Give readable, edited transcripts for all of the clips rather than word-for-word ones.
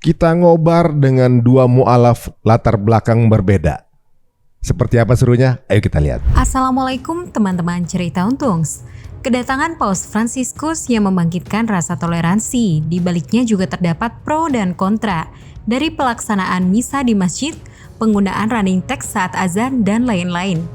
Kita ngobar dengan dua mu'alaf latar belakang berbeda. Seperti apa serunya? Ayo kita lihat. Assalamualaikum teman-teman cerita untungs. Kedatangan Paus Fransiskus yang membangkitkan rasa toleransi, di baliknya juga terdapat pro dan kontra. Dari pelaksanaan misa di masjid, penggunaan running text saat azan, dan lain-lain.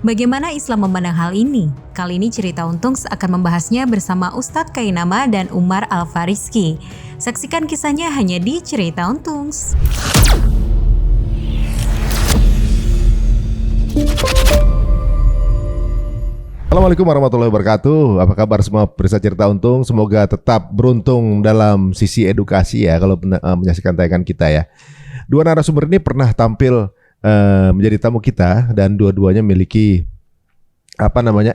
Bagaimana Islam memandang hal ini? Kali ini Cerita Untungs akan membahasnya bersama Ustadz Kainama dan Umar Al-Fariski. Saksikan kisahnya hanya di Cerita Untungs. Assalamualaikum warahmatullahi wabarakatuh. Apa kabar semua pemirsa Cerita Untung? Semoga tetap beruntung dalam sisi edukasi ya kalau menyaksikan tayangan kita ya. Dua narasumber ini pernah tampil menjadi tamu kita dan dua-duanya memiliki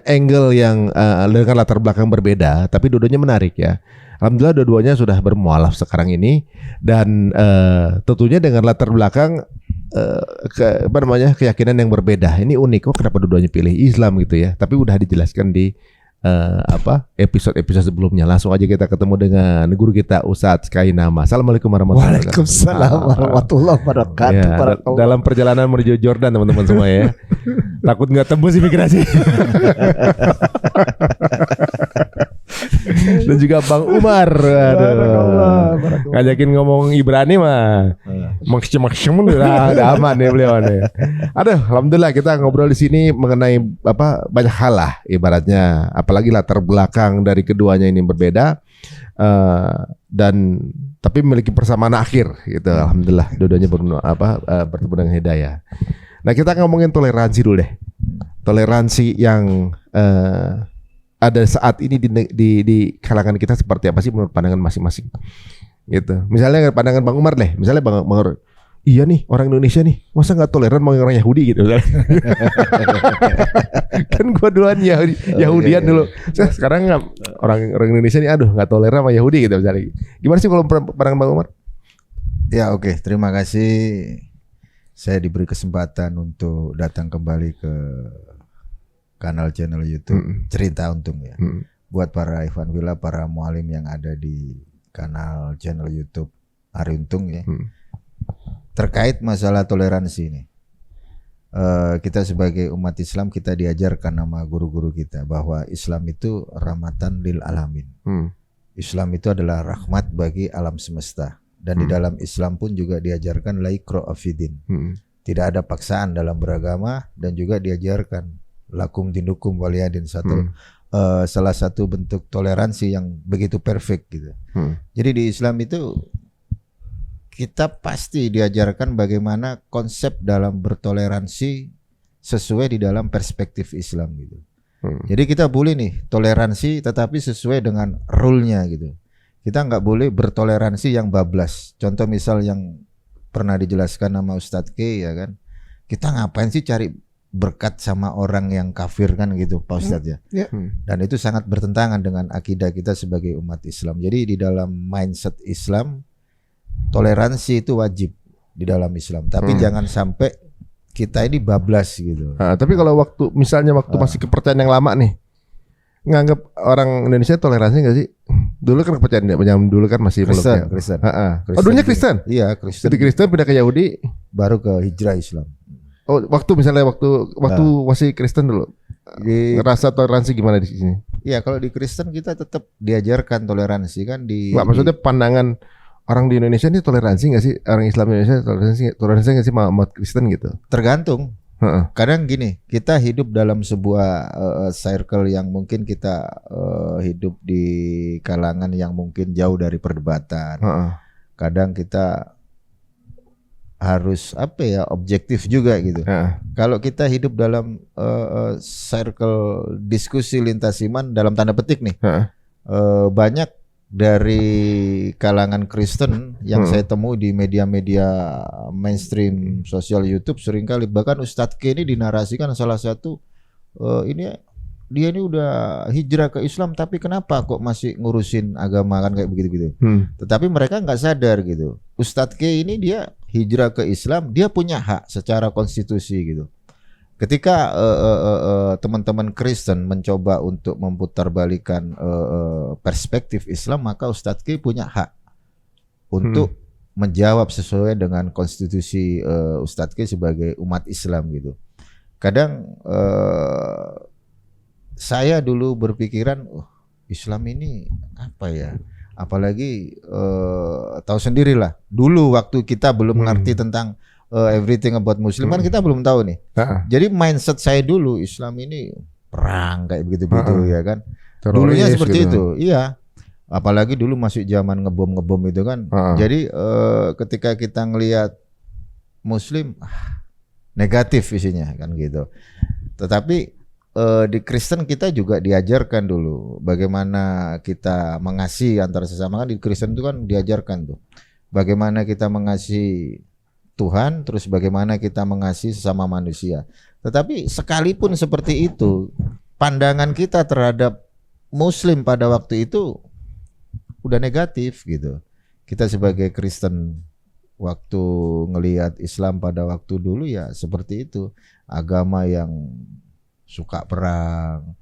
angle yang dengan latar belakang berbeda, tapi dua-duanya menarik ya. Alhamdulillah dua-duanya sudah bermualaf sekarang ini dan tentunya dengan latar belakang keyakinan yang berbeda. Ini unik kok, kenapa dua-duanya pilih Islam gitu ya. Tapi udah dijelaskan di episode sebelumnya. Langsung aja kita ketemu dengan guru kita Ustadz Kainama. Assalamualaikum warahmatullahi wabarakatuh. Waalaikumsalam warahmatullahi wabarakatuh. Ya, dalam perjalanan menuju Jordan teman-teman semua ya. Takut nggak tembus imigrasi. Dan juga Bang Umar, ngajakin ngomong Ibrani mah, maksum udah aman ya beliau nih. Aduh, alhamdulillah kita ngobrol di sini mengenai banyak hal lah, ibaratnya, apalagi latar belakang dari keduanya ini berbeda, dan tapi memiliki persamaan akhir, gitu. Alhamdulillah, dua-duanya bertemu dengan hidayah. Nah, kita ngomongin toleransi dulu deh, toleransi yang ada saat ini di kalangan kita seperti apa sih menurut pandangan masing-masing gitu. Misalnya pandangan Bang Umar deh, misalnya Bang Umar, iya nih orang Indonesia nih masa nggak toleran mau orang Yahudi gitu kan gua duluan Yahudian dulu. Sekarang orang Indonesia nih aduh nggak toleran sama Yahudi gitu misalnya. Gimana sih kalau pandangan Bang Umar? Ya oke, terima kasih saya diberi kesempatan untuk datang kembali ke channel YouTube Cerita Untung ya. Buat para Ikhwan Fillah, para mualim yang ada di channel YouTube Ari Untung ya. Terkait masalah toleransi ini. Kita sebagai umat Islam kita diajarkan sama guru-guru kita bahwa Islam itu rahmatan lil alamin. Islam itu adalah rahmat bagi alam semesta. Dan di dalam Islam pun juga diajarkan la ikraha fid-din. Tidak ada paksaan dalam beragama dan juga diajarkan lakum dinukum waliyadin salah satu bentuk toleransi yang begitu perfect gitu. Jadi di Islam itu kita pasti diajarkan bagaimana konsep dalam bertoleransi sesuai di dalam perspektif Islam gitu. Jadi kita boleh nih toleransi tetapi sesuai dengan rule-nya gitu. Kita nggak boleh bertoleransi yang bablas. Contoh misal yang pernah dijelaskan nama Ustadz K ya kan. Kita ngapain sih cari berkat sama orang yang kafir kan gitu Pak Ustadz ya. Dan itu sangat bertentangan dengan akidah kita sebagai umat Islam. Jadi di dalam mindset Islam toleransi itu wajib di dalam Islam. Tapi jangan sampai kita ini bablas gitu. Tapi kalau waktu masih kepercayaan yang lama nih, nganggap orang Indonesia toleransi nggak sih? Dulu kan kepercayaan dulu kan masih Kristen. Dulunya Kristen. Iya Kristen. Jadi Kristen pindah ke Yahudi, baru ke hijrah Islam. Oh, waktu masih Kristen dulu, ngerasa toleransi gimana di sini? Iya, kalau di Kristen kita tetap diajarkan toleransi kan maksudnya pandangan orang di Indonesia ini toleransi nggak sih? Orang Islam Indonesia toleransi nggak sih sama Kristen gitu? Tergantung. Kadang gini, kita hidup dalam sebuah circle yang mungkin kita hidup di kalangan yang mungkin jauh dari perdebatan. Kadang kita harus objektif juga gitu. Kalau kita hidup dalam circle diskusi lintas iman dalam tanda petik nih, banyak dari kalangan Kristen yang saya temui di media-media mainstream sosial YouTube seringkali, bahkan Ustadz K ini dinarasikan salah satu dia ini udah hijrah ke Islam tapi kenapa kok masih ngurusin agama kan kayak begitu-gitu. Tetapi mereka nggak sadar gitu. Ustadz K ini dia hijrah ke Islam, dia punya hak secara konstitusi gitu. Ketika teman-teman Kristen mencoba untuk memutarbalikan perspektif Islam, maka Ustadz K punya hak untuk menjawab sesuai dengan konstitusi Ustadz Ki sebagai umat Islam gitu. Kadang saya dulu berpikiran, Islam ini apa ya? Apalagi tahu sendirilah. Dulu waktu kita belum mengerti tentang everything about Muslim kan kita belum tahu nih. Jadi mindset saya dulu Islam ini perang kayak begitu-begitu ya kan. Dulunya seperti itu. Iya. Apalagi dulu masih zaman ngebom itu kan. Jadi ketika kita ngelihat Muslim negatif isinya kan gitu. Tetapi di Kristen kita juga diajarkan dulu bagaimana kita mengasihi antara sesama. Kan di Kristen itu kan diajarkan tuh bagaimana kita mengasihi Tuhan, terus bagaimana kita mengasihi sesama manusia. Tetapi sekalipun seperti itu, pandangan kita terhadap Muslim pada waktu itu udah negatif gitu. Kita sebagai Kristen waktu ngelihat Islam pada waktu dulu ya seperti itu, agama yang suka perang,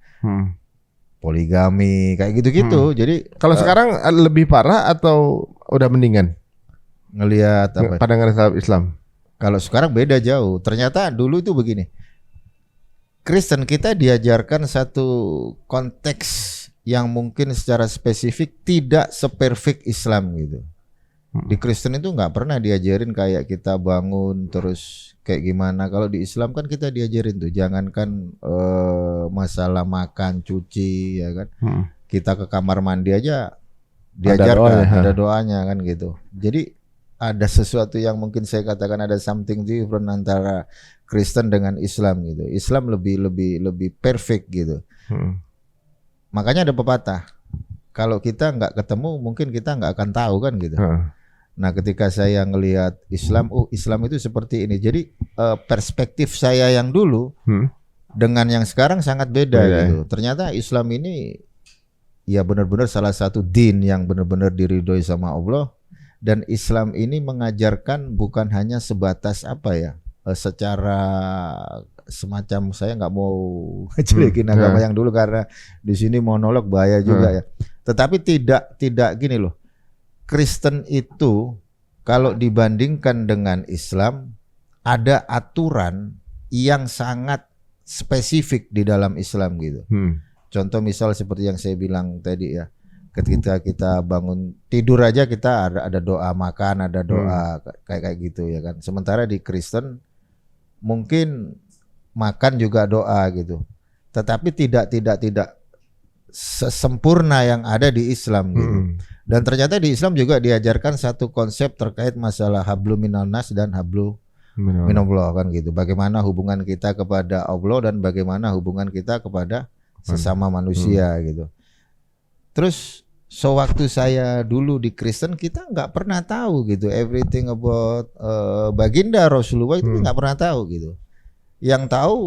poligami, kayak gitu-gitu. Jadi kalau sekarang lebih parah atau udah mendingan? Ngelihat apa? Pandangan Islam. Kalau sekarang beda jauh. Ternyata dulu itu begini. Kristen kita diajarkan satu konteks yang mungkin secara spesifik tidak seperfect Islam gitu. Di Kristen itu nggak pernah diajarin kayak kita bangun terus kayak gimana. Kalau di Islam kan kita diajarin tuh, jangankan masalah makan, cuci, ya kan. Kita ke kamar mandi aja diajarkan, ada doanya kan gitu. Jadi ada sesuatu yang mungkin saya katakan ada something different antara Kristen dengan Islam gitu. Islam lebih perfect gitu. Makanya ada pepatah, kalau kita nggak ketemu mungkin kita nggak akan tahu kan gitu. Nah ketika saya ngelihat Islam, Islam itu seperti ini. Jadi perspektif saya yang dulu dengan yang sekarang sangat beda gitu. Ternyata Islam ini ya benar-benar salah satu din yang benar-benar diridhoi sama Allah. Dan Islam ini mengajarkan bukan hanya sebatas apa ya, secara semacam, saya nggak mau jelekin agama yang dulu karena di sini monolog bahaya juga ya. Tetapi tidak gini loh. Kristen itu kalau dibandingkan dengan Islam ada aturan yang sangat spesifik di dalam Islam gitu. Contoh misal seperti yang saya bilang tadi ya. Ketika kita bangun tidur aja kita ada doa makan, ada doa kayak gitu ya kan. Sementara di Kristen mungkin makan juga doa gitu. Tetapi tidak sesempurna yang ada di Islam gitu. Dan ternyata di Islam juga diajarkan satu konsep terkait masalah hablum minan nas dan hablu minallah kan gitu. Bagaimana hubungan kita kepada Allah dan bagaimana hubungan kita kepada sesama manusia gitu. Terus sewaktu saya dulu di Kristen kita nggak pernah tahu gitu everything about baginda Rasulullah itu nggak pernah tahu gitu. Yang tahu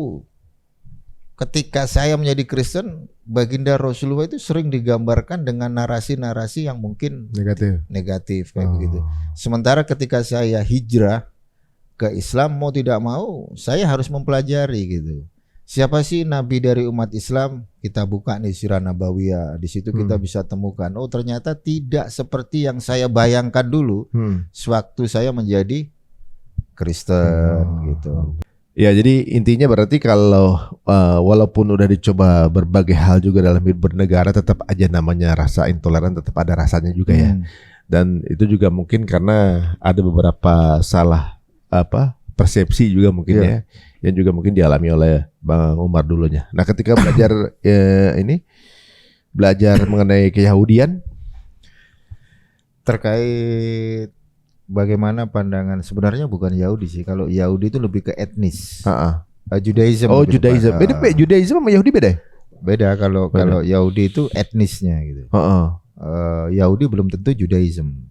ketika saya menjadi Kristen, baginda Rasulullah itu sering digambarkan dengan narasi-narasi yang mungkin negatif kayak begitu. Sementara ketika saya hijrah ke Islam, mau tidak mau saya harus mempelajari gitu. Siapa sih nabi dari umat Islam? Kita buka nih Sirah Nabawiyah. Di situ kita bisa temukan, oh ternyata tidak seperti yang saya bayangkan dulu sewaktu saya menjadi Kristen gitu. Ya, jadi intinya berarti kalau walaupun udah dicoba berbagai hal juga dalam hidup bernegara, tetap aja namanya rasa intoleran, tetap ada rasanya juga ya. Dan itu juga mungkin karena ada beberapa salah persepsi juga mungkin ya, yang juga mungkin dialami oleh Bang Umar dulunya. Nah, ketika belajar belajar mengenai keyahudian terkait bagaimana pandangan, sebenarnya bukan Yahudi sih. Kalau Yahudi itu lebih ke etnis. Judaism. Oh, Judaism. Beda Judaism sama Yahudi beda? Beda kalau Yahudi itu etnisnya gitu. Yahudi belum tentu Judaism.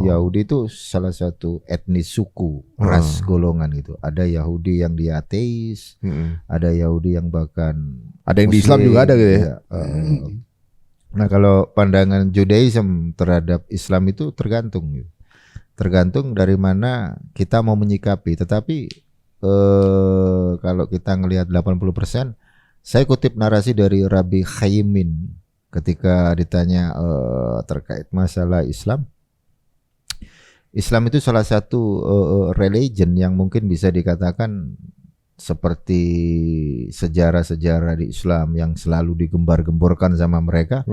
Yahudi itu salah satu etnis suku, ras, golongan gitu. Ada Yahudi yang dia ateis, ada Yahudi yang bahkan ada yang Muslim, di Islam juga ada gitu ya. Nah kalau pandangan Judaism terhadap Islam itu tergantung gitu. Tergantung dari mana kita mau menyikapi. Tetapi kalau kita ngelihat 80%, saya kutip narasi dari Rabbi Khaimin ketika ditanya terkait masalah Islam. Islam itu salah satu religion yang mungkin bisa dikatakan seperti sejarah-sejarah di Islam yang selalu digembar-gemborkan sama mereka,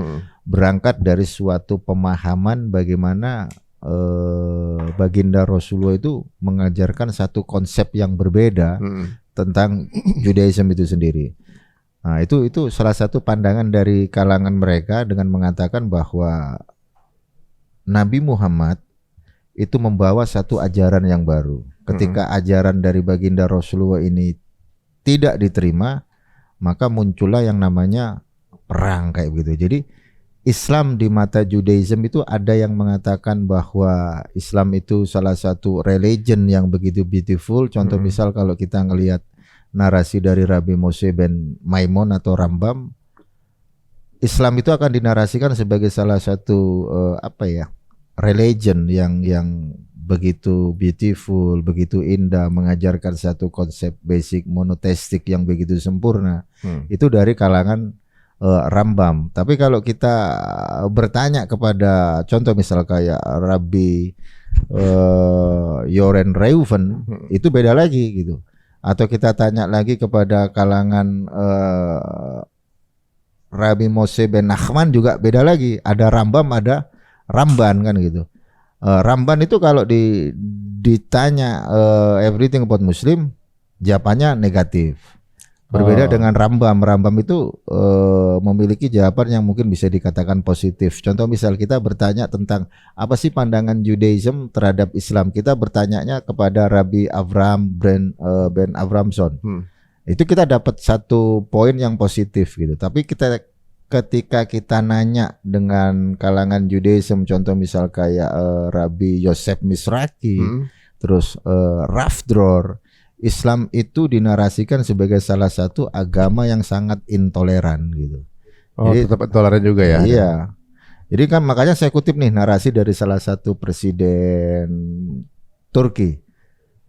berangkat dari suatu pemahaman bagaimana baginda Rasulullah itu mengajarkan satu konsep yang berbeda tentang Judaism itu sendiri. Nah, itu salah satu pandangan dari kalangan mereka dengan mengatakan bahwa Nabi Muhammad itu membawa satu ajaran yang baru. Ketika ajaran dari baginda Rasulullah ini tidak diterima, maka muncullah yang namanya perang kayak begitu. Jadi Islam di mata Judaism itu ada yang mengatakan bahwa Islam itu salah satu religion yang begitu beautiful. Contoh misal kalau kita ngelihat narasi dari Rabbi Moshe ben Maimon atau Rambam, Islam itu akan dinarasikan sebagai salah satu religion yang begitu beautiful, begitu indah, mengajarkan satu konsep basic monoteistik yang begitu sempurna. Itu dari kalangan Rambam. Tapi kalau kita bertanya kepada contoh misal kayak Rabbi Yoren Reuven, itu beda lagi gitu. Atau kita tanya lagi kepada kalangan Rabbi Moshe ben Nachman juga beda lagi. Ada Rambam, ada Ramban kan gitu. Ramban itu kalau ditanya everything about Muslim, jawabannya negatif. Berbeda dengan Rambam. Rambam itu memiliki jawaban yang mungkin bisa dikatakan positif. Contoh misal kita bertanya tentang apa sih pandangan Judaism terhadap Islam, kita bertanyanya kepada Rabbi Avraham ben Avramson. Itu kita dapat satu poin yang positif gitu. Tapi ketika kita nanya dengan kalangan Judaism, contoh misal kayak Rabbi Yosef Misraki, terus Rav Dror, Islam itu dinarasikan sebagai salah satu agama yang sangat intoleran gitu. Jadi, tetap intoleran juga ya? Iya. Jadi kan makanya saya kutip nih narasi dari salah satu presiden Turki.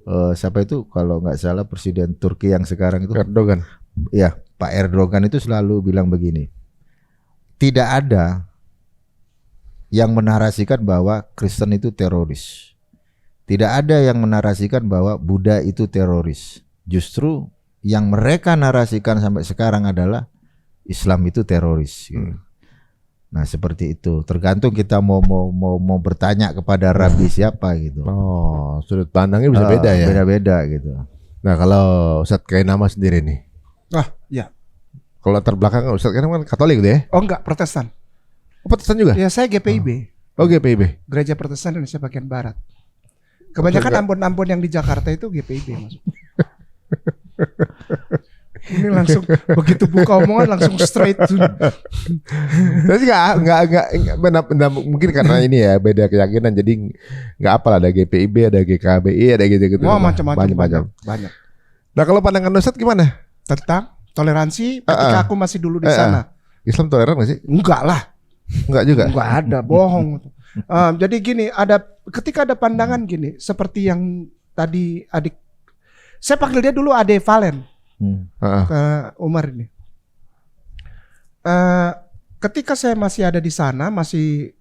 Siapa itu kalau nggak salah presiden Turki yang sekarang itu? Erdogan. Ya, Pak Erdogan itu selalu bilang begini. Tidak ada yang menarasikan bahwa Kristen itu teroris. Tidak ada yang menarasikan bahwa Buddha itu teroris. Justru yang mereka narasikan sampai sekarang adalah Islam itu teroris. Gitu. Nah seperti itu. Tergantung kita mau bertanya kepada Rabbi siapa gitu. Oh, sudut pandangnya bisa beda ya. Beda-beda gitu. Nah kalau Ustadz Kainama sendiri nih. Ya. Kalau latar belakang Ustadz Kainama kan Katolik gitu ya? Oh enggak, Protestan. Oh, Protestan juga? Ya saya GPIB. Oh GPIB. Gereja Protestan Indonesia bagian Barat. Kebanyakan Ambon-Ambon yang di Jakarta itu GPIB masuk. Ini langsung begitu buka omongan langsung straight to. Tapi enggak mungkin karena ini ya beda keyakinan jadi enggak apalah, ada GPIB, ada GKBI, ada gitu-gitu. Oh, macam-macam. Banyak. Nah, kalau pandangan Ustadz gimana? Tentang toleransi ketika aku masih dulu di sana. Islam toleran gak sih? Enggak lah. Enggak juga. Enggak ada, bohong. Jadi gini, ketika ada pandangan gini, seperti yang tadi adik, saya panggil dia dulu Ade Valen ke Umar ini. Ketika saya masih ada di sana, masih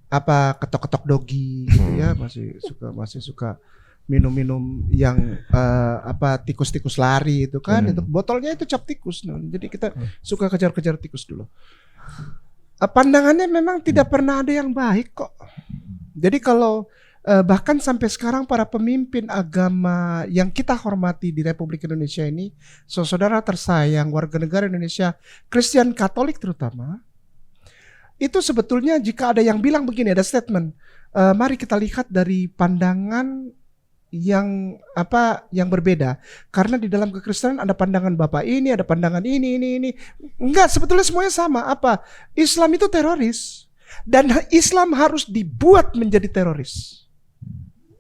ketok-ketok dogi, gitu ya, masih suka minum-minum yang tikus-tikus lari itu kan, itu botolnya itu cap tikus, jadi kita suka kejar-kejar tikus dulu. Pandangannya memang tidak pernah ada yang baik kok. Jadi kalau bahkan sampai sekarang para pemimpin agama yang kita hormati di Republik Indonesia ini, saudara tersayang, warga negara Indonesia, Kristen Katolik terutama, itu sebetulnya jika ada yang bilang begini, ada statement, mari kita lihat dari pandangan yang berbeda, karena di dalam kekristenan ada pandangan Bapak ini, ada pandangan ini. Enggak, sebetulnya semuanya sama. Islam itu teroris dan Islam harus dibuat menjadi teroris.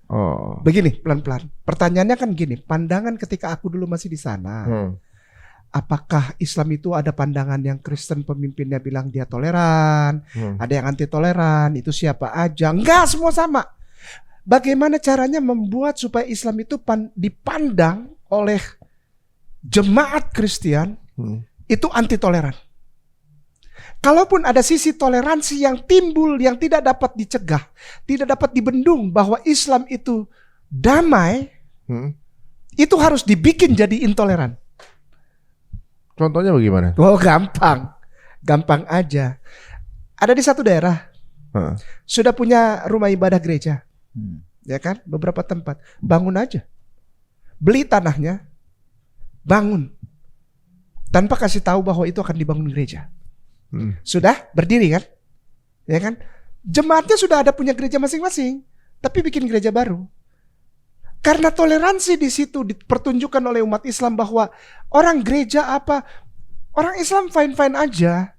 Oh. Begini, pelan-pelan. Pertanyaannya kan gini, pandangan ketika aku dulu masih di sana, apakah Islam itu ada pandangan yang Kristen pemimpinnya bilang dia toleran, ada yang anti toleran, itu siapa aja? Enggak, semua sama. Bagaimana caranya membuat supaya Islam itu dipandang oleh jemaat Kristen itu anti toleran. kalaupun ada sisi toleransi yang timbul yang tidak dapat dicegah, tidak dapat dibendung bahwa Islam itu damai, itu harus dibikin jadi intoleran. Contohnya bagaimana? Oh gampang aja. Ada di satu daerah sudah punya rumah ibadah gereja, ya kan? Beberapa tempat, bangun aja, beli tanahnya, bangun, tanpa kasih tahu bahwa itu akan dibangun gereja. Sudah berdiri kan, ya kan? Jemaatnya sudah ada punya gereja masing-masing, tapi bikin gereja baru. Karena toleransi di situ dipertunjukkan oleh umat Islam bahwa orang gereja orang Islam fine-fine aja.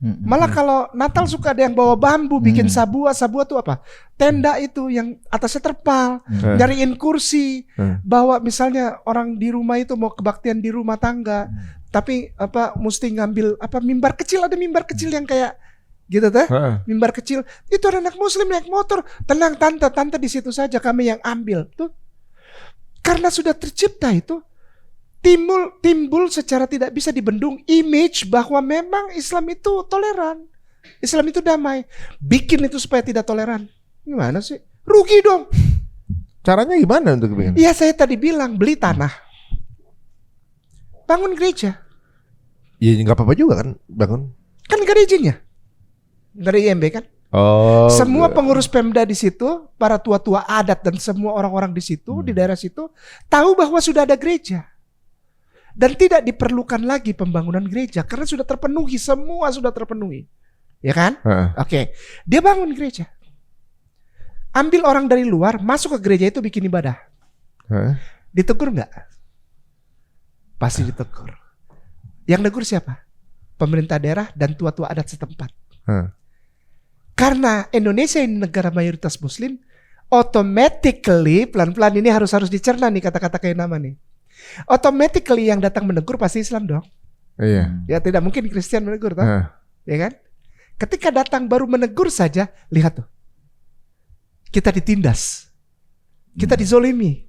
Malah kalau Natal suka ada yang bawa bambu, bikin sabua tuh apa? Tenda itu yang atasnya terpal, nyariin kursi, bawa misalnya orang di rumah itu mau kebaktian di rumah tangga. Tapi mesti ngambil mimbar kecil, ada mimbar kecil yang kayak gitu teh, mimbar kecil. Itu ada anak muslim naik motor, tenang tante di situ saja kami yang ambil tuh. Karena sudah tercipta itu timbul secara tidak bisa dibendung image bahwa memang Islam itu toleran, Islam itu damai. Bikin itu supaya tidak toleran, gimana sih? Rugi dong. Caranya gimana untuk bikin? Iya saya tadi bilang beli tanah, bangun gereja. Ya nggak apa-apa juga kan bangun. Kan gak ada izinnya, gak ada IMB kan. Oh. Semua pengurus Pemda di situ, para tua-tua adat dan semua orang-orang di situ, di daerah situ, tahu bahwa sudah ada gereja. Dan tidak diperlukan lagi pembangunan gereja karena sudah terpenuhi, semua sudah terpenuhi. Ya kan? Oke. Dia bangun gereja. Ambil orang dari luar, masuk ke gereja itu bikin ibadah. Ditegur nggak? Pasti ditegur. Yang negur siapa? Pemerintah daerah dan tua-tua adat setempat. Karena Indonesia ini negara mayoritas muslim, automatically pelan-pelan ini harus dicerna nih kata-kata kayak nama nih. Automatically yang datang menegur pasti Islam dong. Iya. Ya tidak mungkin Kristen menegur toh. Ya kan? Ketika datang baru menegur saja, lihat tuh. Kita ditindas. Kita dizolimi.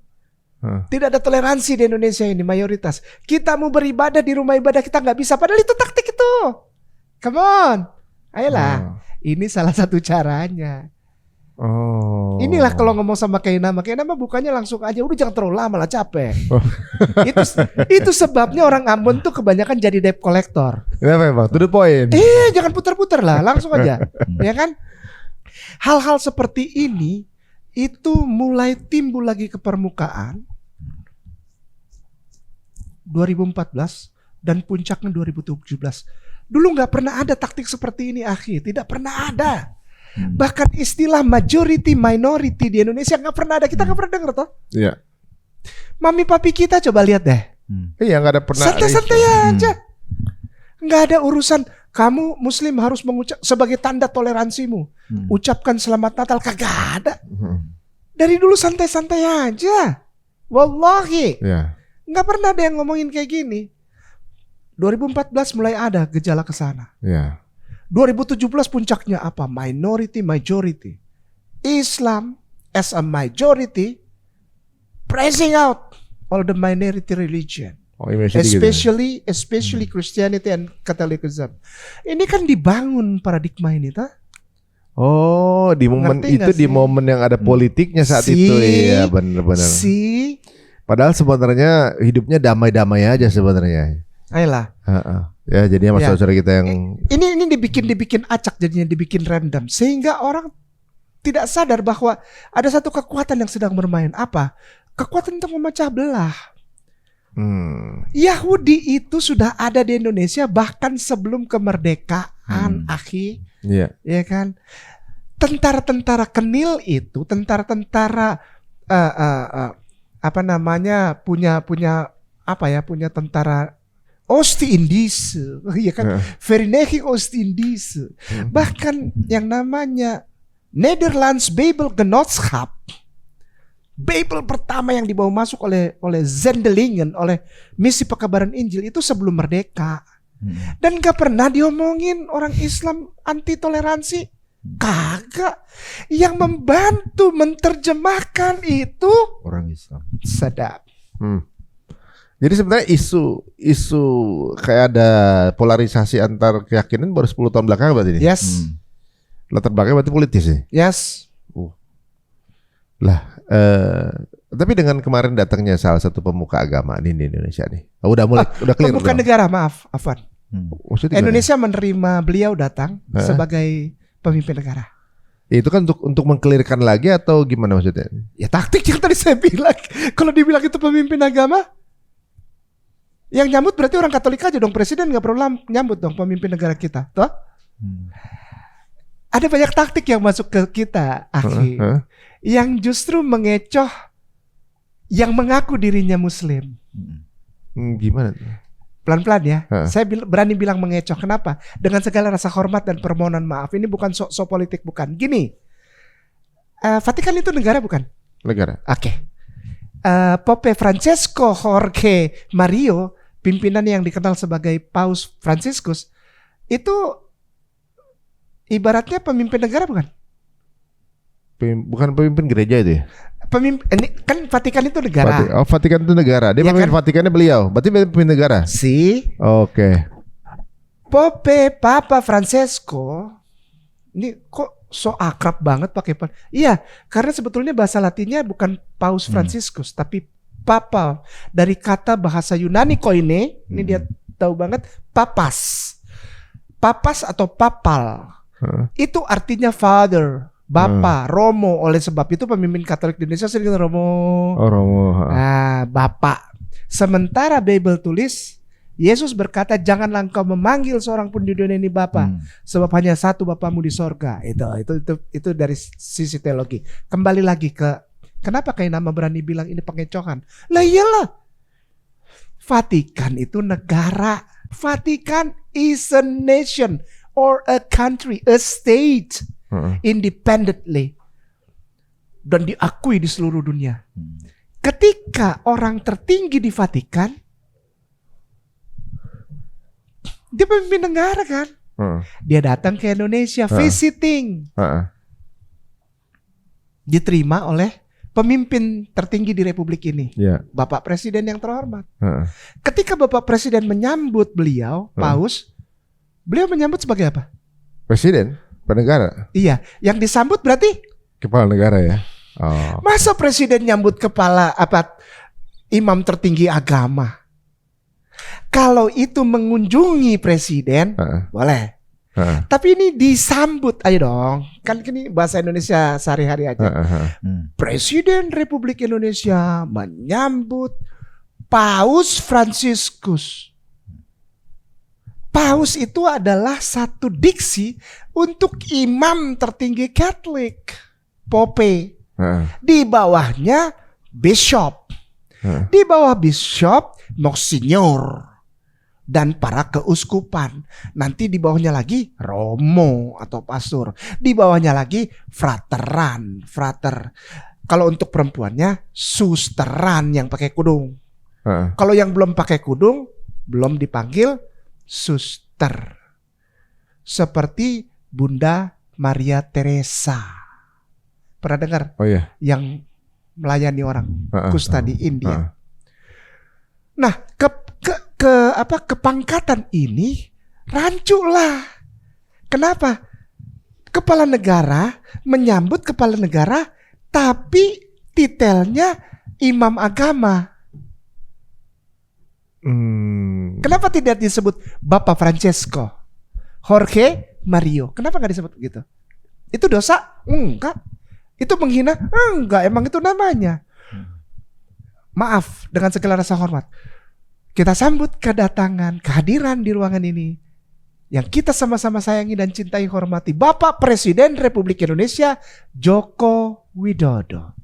Tidak ada toleransi di Indonesia ini mayoritas. Kita mau beribadah di rumah ibadah kita nggak bisa. Padahal itu taktik itu. Come on. Ayolah. Ini salah satu caranya. Inilah kalau ngomong sama Kainama bukannya langsung aja, udah jangan terlalu lama lah, capek. Itu sebabnya orang Ambon tuh kebanyakan jadi debt collector. Kenapa emang? To the point. Jangan putar-putar lah, langsung aja. Ya kan? Hal-hal seperti ini itu mulai timbul lagi ke permukaan 2014 dan puncaknya 2017. Dulu nggak pernah ada taktik seperti ini, akhi. Tidak pernah ada. Bahkan istilah majority minority di Indonesia nggak pernah ada. Kita nggak pernah dengar toh. Iya. Mami papi kita coba lihat deh. Iya nggak ada pernah. Santai-santai aja. Nggak ada urusan kamu muslim harus mengucap sebagai tanda toleransimu. Ucapkan selamat Natal, kagak ada. Dari dulu santai-santai aja. Wallahi. Iya. Nggak pernah ada yang ngomongin kayak gini. 2014 mulai ada gejala ke sana. Iya. 2017 puncaknya apa? Minority majority. Islam as a majority pressing out all the minority religion. Especially Christianity and Catholicism. Ini kan dibangun paradigma ini, ta? Oh, di momen Ngerti itu, di momen yang ada politiknya saat itu, iya benar-benar. Padahal sebenarnya hidupnya damai-damai aja sebenarnya. Ayolah. Ya jadinya saudara kita yang ini dibikin acak, jadinya dibikin random sehingga orang tidak sadar bahwa ada satu kekuatan yang sedang bermain. Apa? Kekuatan untuk memecah belah. Yahudi itu sudah ada di Indonesia bahkan sebelum kemerdekaan, akhi. Iya. Ya kan? Tentara-tentara Kenil itu, tentara-tentara punya tentara Oost-Indische, ya kan? Vereniging Oost-Indische. Bahkan yang namanya Nederlands Bijbelgenootschap, Bible pertama yang dibawa masuk oleh Zendelingen, oleh misi pekabaran Injil itu sebelum merdeka. Dan gak pernah diomongin orang Islam anti toleransi. Kagak. Yang membantu menerjemahkan itu orang Islam. Sadap. Jadi sebenarnya isu kayak ada polarisasi antar keyakinan baru 10 tahun belakangan berarti ini. Yes. Latar belakangnya berarti politis ya. Yes. Tapi dengan kemarin datangnya salah satu pemuka agama di Indonesia nih. Udah clear. Pemuka negara, maaf, Afwan. Maksudnya Indonesia menerima beliau datang sebagai pemimpin negara. Itu kan untuk mengkelirkan lagi atau gimana maksudnya? Ya taktik yang tadi saya bilang. Kalau dibilang itu pemimpin agama, yang nyambut berarti orang Katolik aja dong. Presiden nggak perlu nyambut dong pemimpin negara kita, toh? Ada banyak taktik yang masuk ke kita, Akhi, yang justru mengecoh yang mengaku dirinya Muslim. Gimana? Pelan-pelan ya. Saya berani bilang mengecoh. Kenapa? Dengan segala rasa hormat dan permohonan maaf. Ini bukan sok politik, bukan. Gini, Vatikan itu negara bukan? Negara. Oke. Pope Francesco Jorge Mario, pimpinan yang dikenal sebagai Paus Franciscus, itu ibaratnya pemimpin negara bukan? Bukan pemimpin gereja itu ya? Ini kan Vatikan itu negara. Vatikan itu negara. Dia pemimpin Vatikannya beliau. Berarti pemimpin negara. Oke. Pope Papa Francesco ini kok so akrab banget pakai iya, karena sebetulnya bahasa Latinnya bukan Paus Franciscus tapi Papa, dari kata bahasa Yunani koine. Ini dia tahu banget, papas. Papas atau papal. Itu artinya father, Bapa, Romo. Oleh sebab itu pemimpin Katolik di Indonesia sering Romo. Romo. Bapak. Sementara Bible tulis, Yesus berkata, janganlah engkau memanggil seorang pun di dunia ini Bapa, sebab hanya satu Bapamu di sorga. Itu dari sisi teologi. Kembali lagi ke kenapa kayak nama berani bilang ini pengecohan? Lah iyalah. Vatikan itu negara. Vatikan is a nation or a country, a state, independently, dan diakui di seluruh dunia. Ketika orang tertinggi di Vatikan, dia pemimpin negara kan, dia datang ke Indonesia visiting, diterima oleh pemimpin tertinggi di Republik ini, Bapak Presiden yang terhormat. Ketika Bapak Presiden menyambut beliau, Paus, beliau menyambut sebagai apa? Presiden, negara. Iya, yang disambut berarti kepala negara ya. Masa presiden nyambut kepala imam tertinggi agama? Kalau itu mengunjungi presiden, boleh. Tapi ini disambut, ayo dong. Kan ini bahasa Indonesia sehari-hari aja. Presiden Republik Indonesia menyambut Paus Franciscus. Paus itu adalah satu diksi untuk imam tertinggi Katolik, Pope. Di bawahnya bishop. Di bawah bishop, Monsignor, dan para keuskupan. Nanti di bawahnya lagi romo atau pastor. Di bawahnya lagi frateran, frater. Kalau untuk perempuannya susteran yang pakai kudung. Kalau yang belum pakai kudung belum dipanggil suster. Seperti Bunda Maria Teresa. Pernah dengar? Yang melayani orang kusta di India. Nah, kepangkatan ini rancu lah. Kenapa? Kepala negara menyambut kepala negara, tapi titelnya imam agama. Kenapa tidak disebut Bapak Francesco Jorge Mario? Kenapa nggak disebut gitu? Itu dosa? Enggak. Itu menghina? Enggak, emang itu namanya. Maaf, dengan segala rasa hormat, kita sambut kedatangan, kehadiran di ruangan ini yang kita sama-sama sayangi dan cintai, hormati, Bapak Presiden Republik Indonesia Joko Widodo.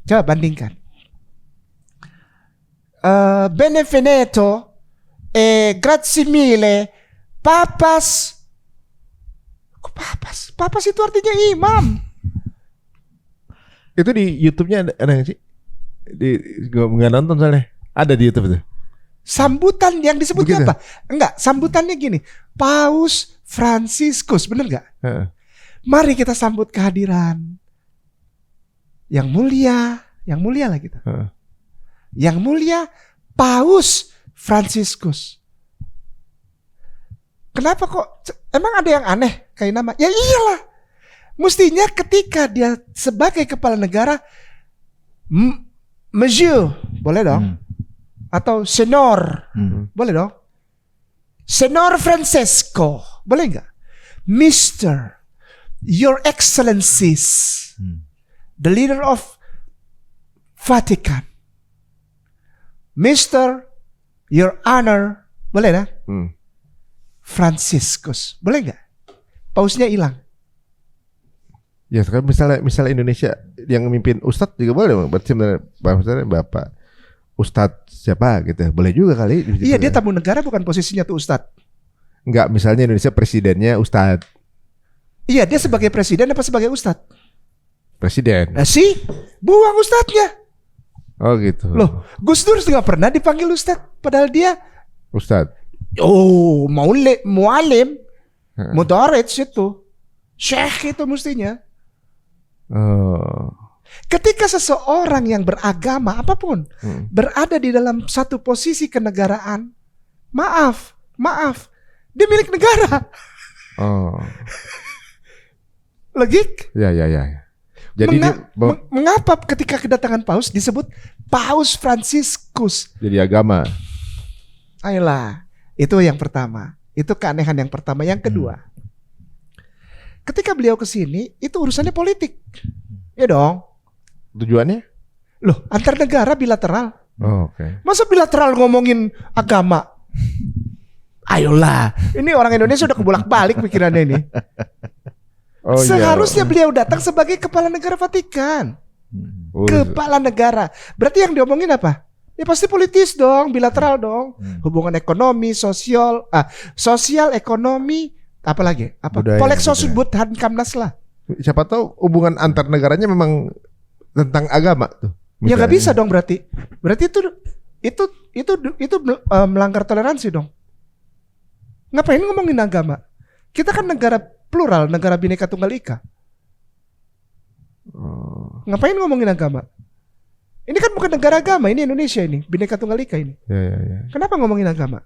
Coba bandingkan. Beneveneto grazie mille papas. Kok papas? Papas itu artinya imam. Itu di YouTube-nya ada nggak sih? Gue nggak nonton soalnya. Ada di YouTube itu. Sambutan yang disebutnya apa? Enggak, sambutannya gini. Paus Franciscus, bener nggak? Mari kita sambut kehadiran yang mulia lah kita. Yang mulia Paus Fransiskus. Kenapa kok? Emang ada yang aneh kayak nama? Ya iyalah. Mestinya ketika dia sebagai kepala negara, Monsieur, boleh dong? Atau Senor, boleh dong? Senor Francesco, boleh nggak? Mister, Your Excellencies, the leader of Vatican. Mister, Your Honor, boleh dah? Franciscus, boleh nggak? Pausnya hilang. Ya sekarang misalnya Indonesia yang memimpin Ustadz juga boleh dong. Berarti sebenarnya Bapak Ustadz siapa gitu. Boleh juga kali. Iya, dia tamu negara bukan posisinya tuh Ustadz. Enggak, misalnya Indonesia presidennya Ustadz. Iya, dia sebagai presiden apa sebagai Ustadz? Presiden. Nah sih, buang Ustadznya. Oh gitu. Loh, Gus Dur nggak pernah dipanggil Ustadz. Padahal dia Ustadz. mualim, mudarris itu. Syekh itu mestinya. Oh. Ketika seseorang yang beragama apapun berada di dalam satu posisi kenegaraan, maaf, dia milik negara. Oh. Logik? Ya. Jadi mengapa ketika kedatangan Paus disebut Paus Fransiskus? Jadi agama. Ayolah, itu yang pertama. Itu keanehan yang pertama. Yang kedua, ketika beliau ke sini, itu urusannya politik. Ya dong. Tujuannya? Loh, antar negara bilateral. Oh, oke. Masa bilateral ngomongin agama? Ayolah, ini orang Indonesia udah kebolak-balik pikirannya ini. Oh, seharusnya beliau datang sebagai kepala negara Vatikan. Kepala negara. Berarti yang diomongin apa? Ya pasti politis dong, bilateral dong. Hubungan ekonomi, sosial, ekonomi, apa lagi? Apa? Polexosubut Kamnas lah. Siapa tahu hubungan antar negaranya memang tentang agama tuh. Ya nggak bisa dong berarti. Berarti itu melanggar toleransi dong. Ngapain ngomongin agama? Kita kan negara plural, negara Bhinneka Tunggal Ika. Ngapain ngomongin agama? Ini kan bukan negara agama, ini Indonesia ini, Bhinneka Tunggal Ika ini. Ya. Kenapa ngomongin agama?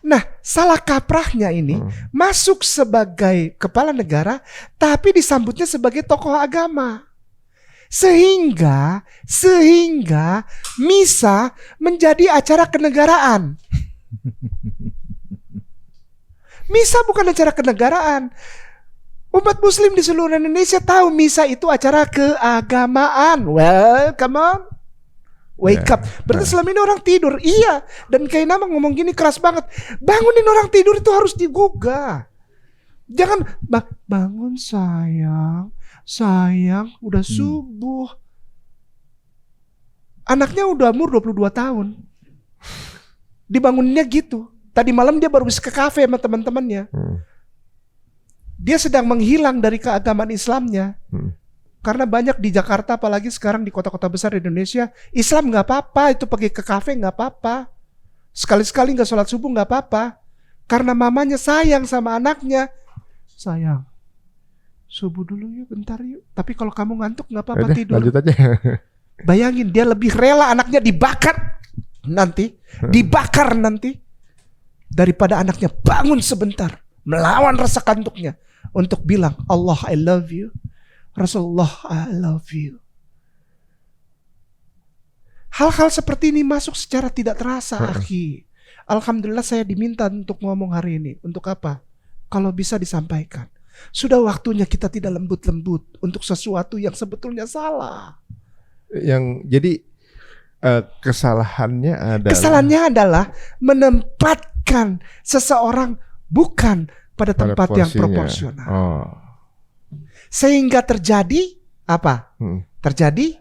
Nah, salah kaprahnya ini masuk sebagai kepala negara, tapi disambutnya sebagai tokoh agama. Sehingga misa menjadi acara kenegaraan. Misa bukan acara kenegaraan. Umat muslim di seluruh Indonesia tahu misa itu acara keagamaan. Well, come on. Wake up. Berarti selama ini orang tidur. Iya. Dan kayak nama ngomong gini keras banget. Bangunin orang tidur itu harus digugah. Jangan bangun sayang. Sayang, udah subuh. Anaknya udah umur 22 tahun. Dibanguninnya gitu. Tadi malam dia baru bisa ke kafe sama teman-temannya. Dia sedang menghilang dari keagamaan Islamnya. Karena banyak di Jakarta, apalagi sekarang di kota-kota besar di Indonesia, Islam nggak apa-apa, itu pergi ke kafe nggak apa-apa, sekali-sekali nggak sholat subuh nggak apa-apa, karena mamanya sayang sama anaknya. Sayang, subuh dulu yuk, bentar yuk. Tapi kalau kamu ngantuk nggak apa-apa, tidur. Lanjut aja. Bayangin dia lebih rela anaknya dibakar nanti, daripada anaknya bangun sebentar, melawan rasa kantuknya untuk bilang Allah I love you. Rasulullah I love you. Hal-hal seperti ini masuk secara tidak terasa, akhi. Alhamdulillah saya diminta untuk ngomong hari ini. Untuk apa? Kalau bisa disampaikan. Sudah waktunya kita tidak lembut-lembut untuk sesuatu yang sebetulnya salah. Jadi kesalahannya adalah menempatkan seseorang bukan pada tempat yang proporsional. Sehingga terjadi apa? Terjadi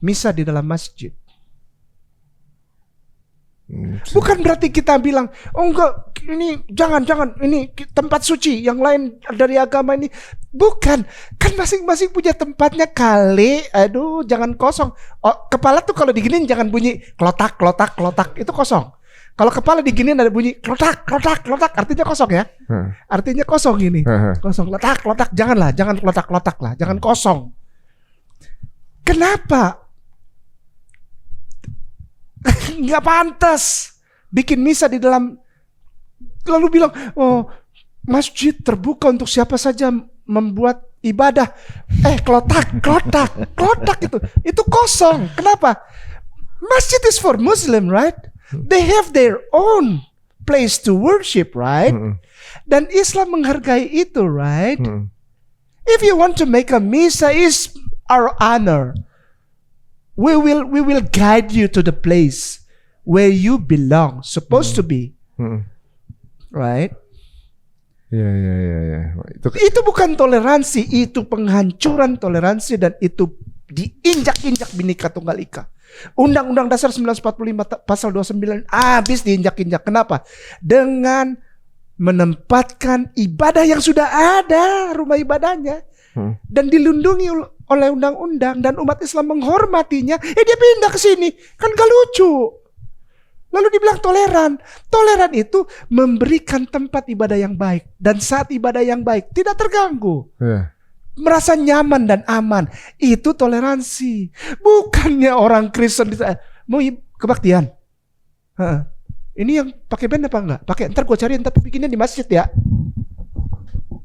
misa di dalam masjid. Bukan berarti kita bilang, oh enggak, ini jangan, ini tempat suci, yang lain dari agama ini. Bukan, kan masing-masing punya tempatnya kali. Aduh, jangan kosong. Oh, kepala tuh kalau diginiin jangan bunyi klotak, itu kosong. Kalau kepala diginiin ada bunyi klotak, artinya kosong ya. Artinya kosong ini. Kosong, klotak, jangan klotak lah, jangan kosong. Kenapa nggak pantas bikin misa di dalam, lalu bilang, oh masjid terbuka untuk siapa saja membuat ibadah. Klotak itu kosong. Kenapa? Masjid is for Muslim, right? They have their own place to worship, right? Dan Islam menghargai itu, right? If you want to make a misa, is our honor. We will guide you to the place where you belong, supposed to be, right? Ya. Itu bukan toleransi, itu penghancuran toleransi, dan itu diinjak-injak Bhinneka Tunggal Ika. Undang-Undang Dasar 1945 pasal 29 habis diinjak-injak. Kenapa? Dengan menempatkan ibadah yang sudah ada, rumah ibadahnya, dan dilindungi oleh undang-undang, dan umat Islam menghormatinya. Dia pindah ke sini, kan gak lucu. Lalu dibilang toleran. Toleran itu memberikan tempat ibadah yang baik, dan saat ibadah yang baik tidak terganggu, merasa nyaman dan aman. Itu toleransi. Bukannya orang Kristen mau kebaktian, ini yang pakai band apa enggak? Pakai, ntar gue cariin, tapi bikinnya di masjid ya.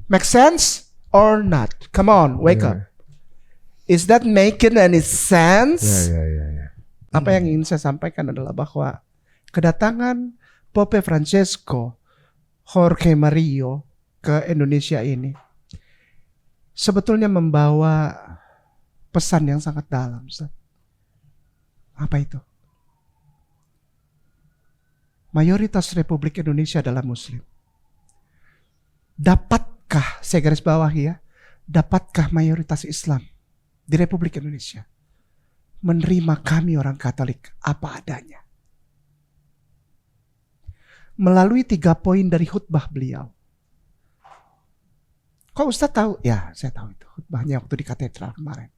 Make sense or not? Come on, wake up. Is that making any sense? Ya. Apa yang ingin saya sampaikan adalah bahwa kedatangan Pope Francesco Jorge Mario ke Indonesia ini sebetulnya membawa pesan yang sangat dalam, Ustaz. Apa itu? Mayoritas Republik Indonesia adalah Muslim. Dapatkah, saya garis bawahi ya, dapatkah mayoritas Islam di Republik Indonesia menerima kami orang Katolik apa adanya? Melalui 3 poin dari khutbah beliau. Kok Ustaz tahu? Ya, saya tahu itu khutbahnya waktu di katedral kemarin.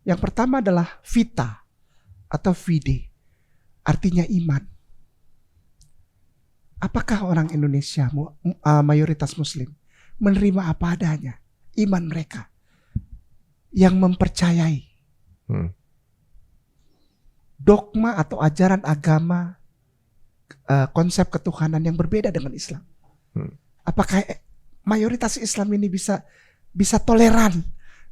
Yang pertama adalah vita atau fide, artinya iman. Apakah orang Indonesia mayoritas Muslim menerima apa adanya iman mereka yang mempercayai dogma atau ajaran agama, konsep ketuhanan yang berbeda dengan Islam? Apakah mayoritas Islam ini bisa toleran,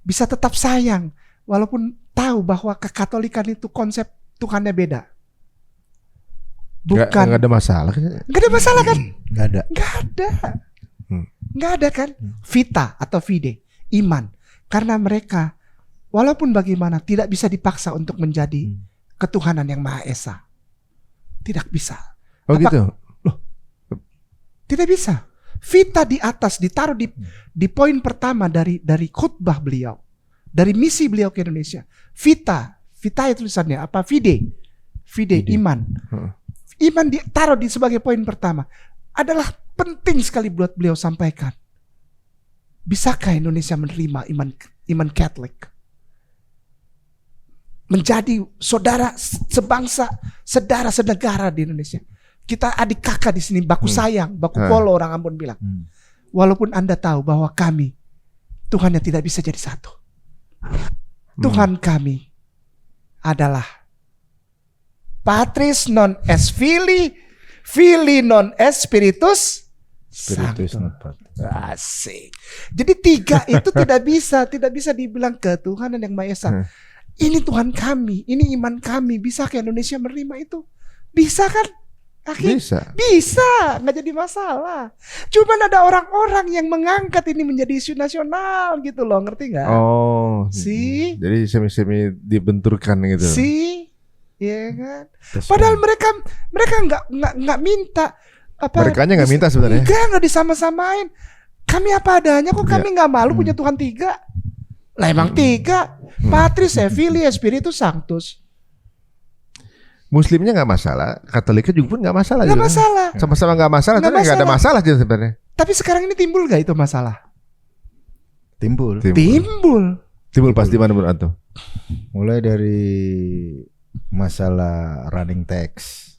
bisa tetap sayang walaupun tahu bahwa kekatolikan itu konsep Tuhannya beda? Bukan. Nggak ada masalah. Nggak ada masalah kan? Nggak ada kan? Vita atau fide, iman. Karena mereka walaupun bagaimana tidak bisa dipaksa untuk menjadi ketuhanan yang Maha Esa. Tidak bisa. Oh gitu? Loh, tidak bisa. Vita di atas, ditaruh di poin pertama dari khutbah beliau, dari misi beliau ke Indonesia. Vita itu tulisannya apa? Fide, iman. Iman ditaruh sebagai poin pertama. Adalah penting sekali buat beliau sampaikan. Bisakah Indonesia menerima iman Katolik? Menjadi saudara sebangsa, saudara senegara di Indonesia. Kita adik kakak di sini, baku sayang, baku polo orang Ambon bilang. Walaupun Anda tahu bahwa kami, Tuhan yang tidak bisa jadi satu. Tuhan kami adalah Patris non es Filii, Filii non es Spiritus Sanctus. Asik. Jadi 3 itu tidak bisa dibilang ketuhanan yang Maha Esa. Ini Tuhan kami, ini iman kami. Bisa ke Indonesia menerima itu? Bisa kan? Bisa, nggak jadi masalah. Cuman ada orang-orang yang mengangkat ini menjadi isu nasional gitu loh, ngerti nggak? Oh, sih. Jadi semi-semi dibenturkan gitu. Sih, ya kan. Padahal mereka nggak minta apa? Merekanya nggak minta sebenarnya. Nggak disama-samain. Kami apa adanya kok, kami nggak malu punya Tuhan 3. Lah emang 3, Patris, Filii, Spiritus Sanctus. Muslimnya nggak masalah, Katoliknya juga pun nggak masalah. Nggak masalah. Sama-sama nggak masalah, tapi nggak ada masalah juga sebenarnya. Tapi sekarang ini timbul nggak itu masalah? Timbul pas di mana menurut Antum? Mulai dari masalah running text.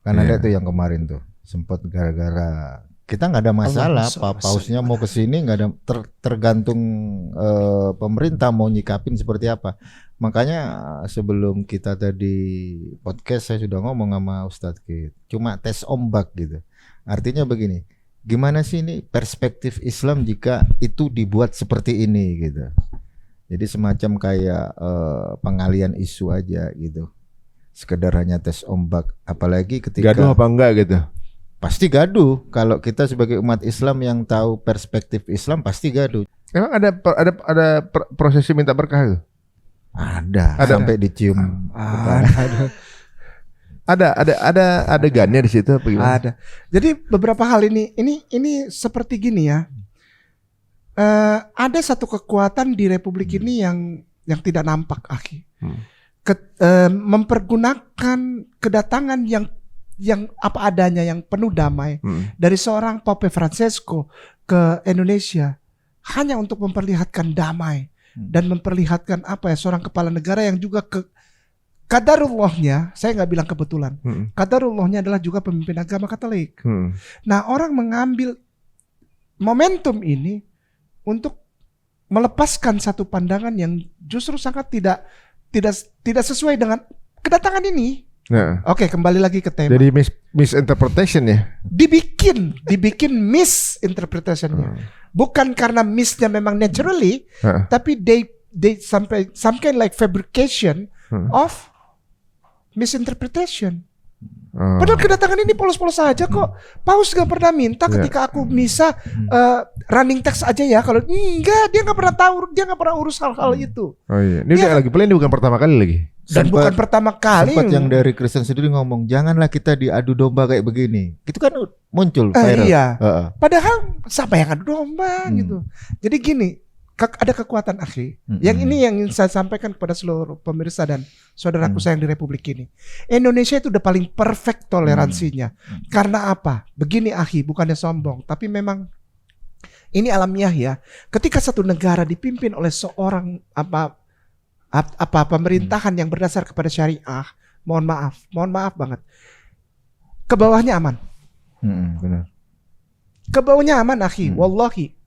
Kan ada tuh yang kemarin tuh sempat gara-gara kita nggak ada masalah. Allahumma Pausnya mau ke sini nggak ada, tergantung pemerintah mau nyikapin seperti apa. Makanya sebelum kita tadi podcast saya sudah ngomong sama Ustadz Kit, cuma tes ombak gitu. Artinya begini, gimana sih ini perspektif Islam jika itu dibuat seperti ini gitu. Jadi semacam kayak pengalian isu aja gitu. Sekedar hanya tes ombak, apalagi ketika Gaduh apa enggak gitu. pasti gaduh. Kalau kita sebagai umat Islam yang tahu perspektif Islam pasti gaduh. Emang ada prosesi minta berkah itu? Ada. Sampai dicium. Ada. Ada adegannya di situ apa gimana? Ada. Jadi beberapa hal ini seperti gini ya. Ada satu kekuatan di Republik ini yang tidak nampak, Akhi. Mempergunakan kedatangan yang apa adanya, yang penuh damai dari seorang Pope Francesco ke Indonesia hanya untuk memperlihatkan damai dan memperlihatkan apa ya, seorang kepala negara yang juga kadarullahnya, saya nggak bilang kebetulan, kadarullahnya adalah juga pemimpin agama Katolik. Nah, orang mengambil momentum ini untuk melepaskan satu pandangan yang justru sangat tidak sesuai dengan kedatangan ini. Nah. Oke, kembali lagi ke tema. Jadi misinterpretation ya. Dibikin misinterpretationnya. Bukan karena missnya memang naturally, tapi they some kind like fabrication of misinterpretation. Padahal kedatangan ini polos-polos saja kok. Paus gak pernah minta ketika aku misa running text aja ya. Kalau enggak, dia gak pernah tahu, dia gak pernah urus hal-hal itu. Oh iya. Ini udah lagi ini bukan pertama kali lagi. Dan bukan pertama kali. Sempat yang dari Kristen sendiri ngomong, janganlah kita diadu domba kayak begini. Itu kan muncul viral. Iya. Padahal siapa yang adu domba gitu. Jadi gini, ada kekuatan, Akhi. Yang ini yang saya sampaikan kepada seluruh pemirsa dan saudaraku sayang di Republik ini. Indonesia itu udah paling perfect toleransinya. Karena apa? Begini, Akhi, bukannya sombong, tapi memang ini alamiah ya. Ketika satu negara dipimpin oleh seorang pemerintahan yang berdasar kepada syariah, mohon maaf banget, ke bawahnya aman. Benar. Ke bawahnya aman, Akhi. Wallahi.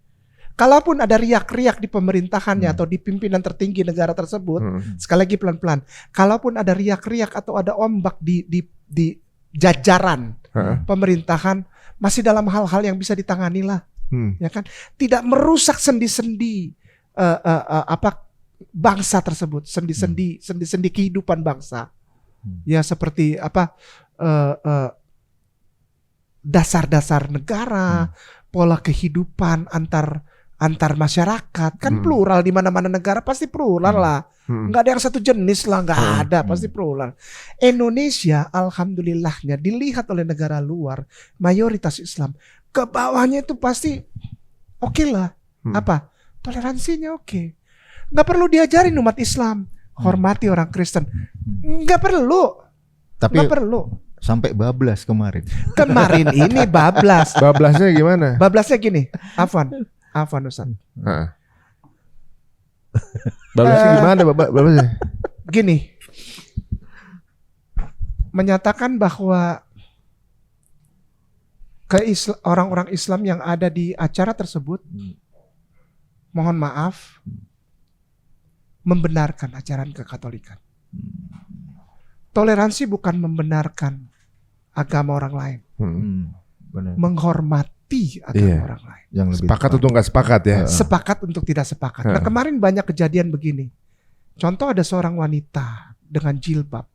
Kalaupun ada riak-riak di pemerintahannya atau di pimpinan tertinggi negara tersebut, sekali lagi pelan-pelan. Kalaupun ada riak-riak atau ada ombak di jajaran pemerintahan, masih dalam hal-hal yang bisa ditangani lah, ya kan? Tidak merusak sendi-sendi bangsa tersebut, sendi-sendi kehidupan bangsa, ya seperti dasar-dasar negara, pola kehidupan antar masyarakat kan plural, di mana-mana negara pasti plural lah, nggak ada yang satu jenis lah, nggak ada, pasti plural. Indonesia alhamdulillahnya dilihat oleh negara luar mayoritas Islam, ke bawahnya itu pasti oke lah, toleransinya oke. Nggak perlu diajarin umat Islam hormati orang Kristen, nggak perlu, tapi nggak perlu. Sampai bablas kemarin Ini bablas. Bablasnya gimana? Bablasnya gini, Afwan Ustaz. Bablasnya gimana bablasnya? Gini, menyatakan bahwa orang-orang Islam yang ada di acara tersebut, mohon maaf, membenarkan ajaran kekatolikan. Toleransi bukan membenarkan agama orang lain, benar. menghormati agama orang lain. Yang lebih Sepakat untuk nggak sepakat ya? Sepakat untuk tidak sepakat. Nah, kemarin banyak kejadian begini. Contoh, ada seorang wanita dengan jilbab,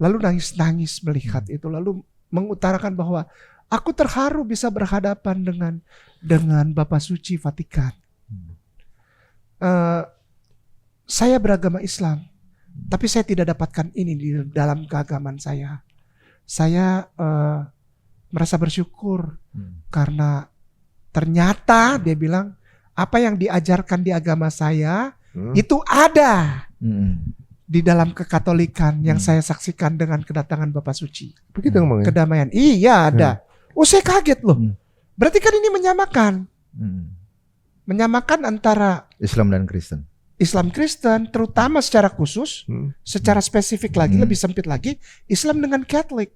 lalu nangis-nangis melihat itu, lalu mengutarakan bahwa aku terharu bisa berhadapan dengan Bapak Suci Vatikan. Saya beragama Islam, tapi saya tidak dapatkan ini di dalam keagamaan saya. Saya merasa bersyukur karena ternyata dia bilang apa yang diajarkan di agama saya itu ada di dalam kekatolikan yang saya saksikan dengan kedatangan Bapak Suci. Begitu ngomongnya. Kedamaian. Iya ada. Oh, saya kaget loh. Berarti kan ini menyamakan antara Islam dan Kristen. Islam Kristen, terutama secara khusus, secara spesifik lagi, lebih sempit lagi, Islam dengan Katolik.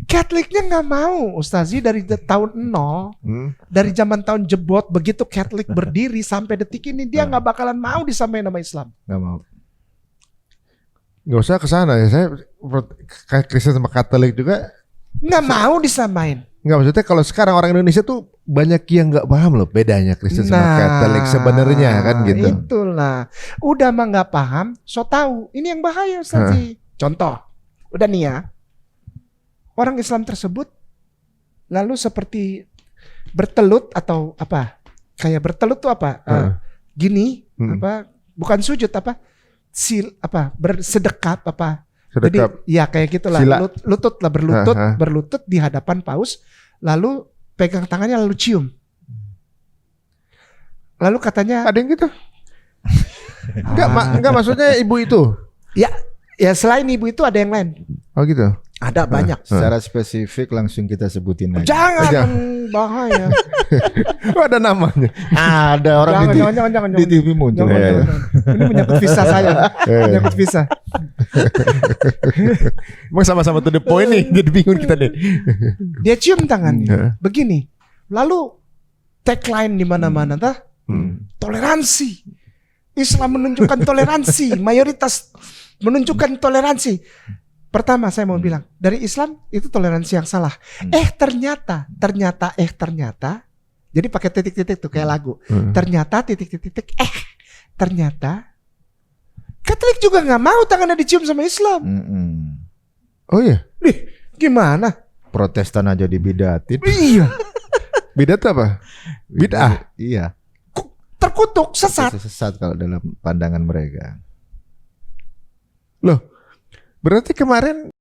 Katoliknya nggak mau, Ustazi, dari tahun 0, dari zaman tahun jebot, begitu Katolik berdiri sampai detik ini, dia nggak bakalan mau disamain nama Islam. Nggak mau. Nggak usah ke sana ya. Saya Kristen sama Katolik juga Nggak mau disamain. nggak, maksudnya kalau sekarang orang Indonesia tuh banyak yang nggak paham loh bedanya Kristen sama Katolik sebenarnya kan gitu. Itulah. Udah mah nggak paham, so tahu. Ini yang bahaya, Ustazi. Contoh, udah nih ya. Orang Islam tersebut lalu seperti bertelut atau apa? Kayak bertelut tuh apa? Gini, apa? Bukan sujud apa? Bersedekap apa? Jadi Sedekap. ya kayak gitulah. Lutut lah, berlutut di hadapan paus, lalu pegang tangannya lalu cium. Lalu katanya Ada yang gitu? Enggak maksudnya ibu itu. ya selain ibu itu ada yang lain. Oh gitu. Ada banyak. Secara spesifik langsung kita sebutin aja. Jangan, bahaya. Oh, ada namanya. Ada orang Jangan. di TV muncul. Jangan. Ini menyangkut visa saya. Menyangkut visa. Emang sama-sama to the point nih. Jadi bingung kita nih. Dia cium tangannya. Begini. Lalu tagline di mana-mana tah? Toleransi. Islam menunjukkan toleransi. Mayoritas menunjukkan toleransi. Pertama saya mau bilang, dari Islam itu toleransi yang salah. Ternyata. Jadi pakai titik-titik tuh kayak lagu. Ternyata titik-titik. Ternyata Katolik juga nggak mau tangannya dicium sama Islam. Oh iya. Gimana? Protestan aja dibidatin. Iya. Bidat apa? Bid'ah. Iya. Terkutuk, sesat. Sesat kalau dalam pandangan mereka. Loh, berarti kemarin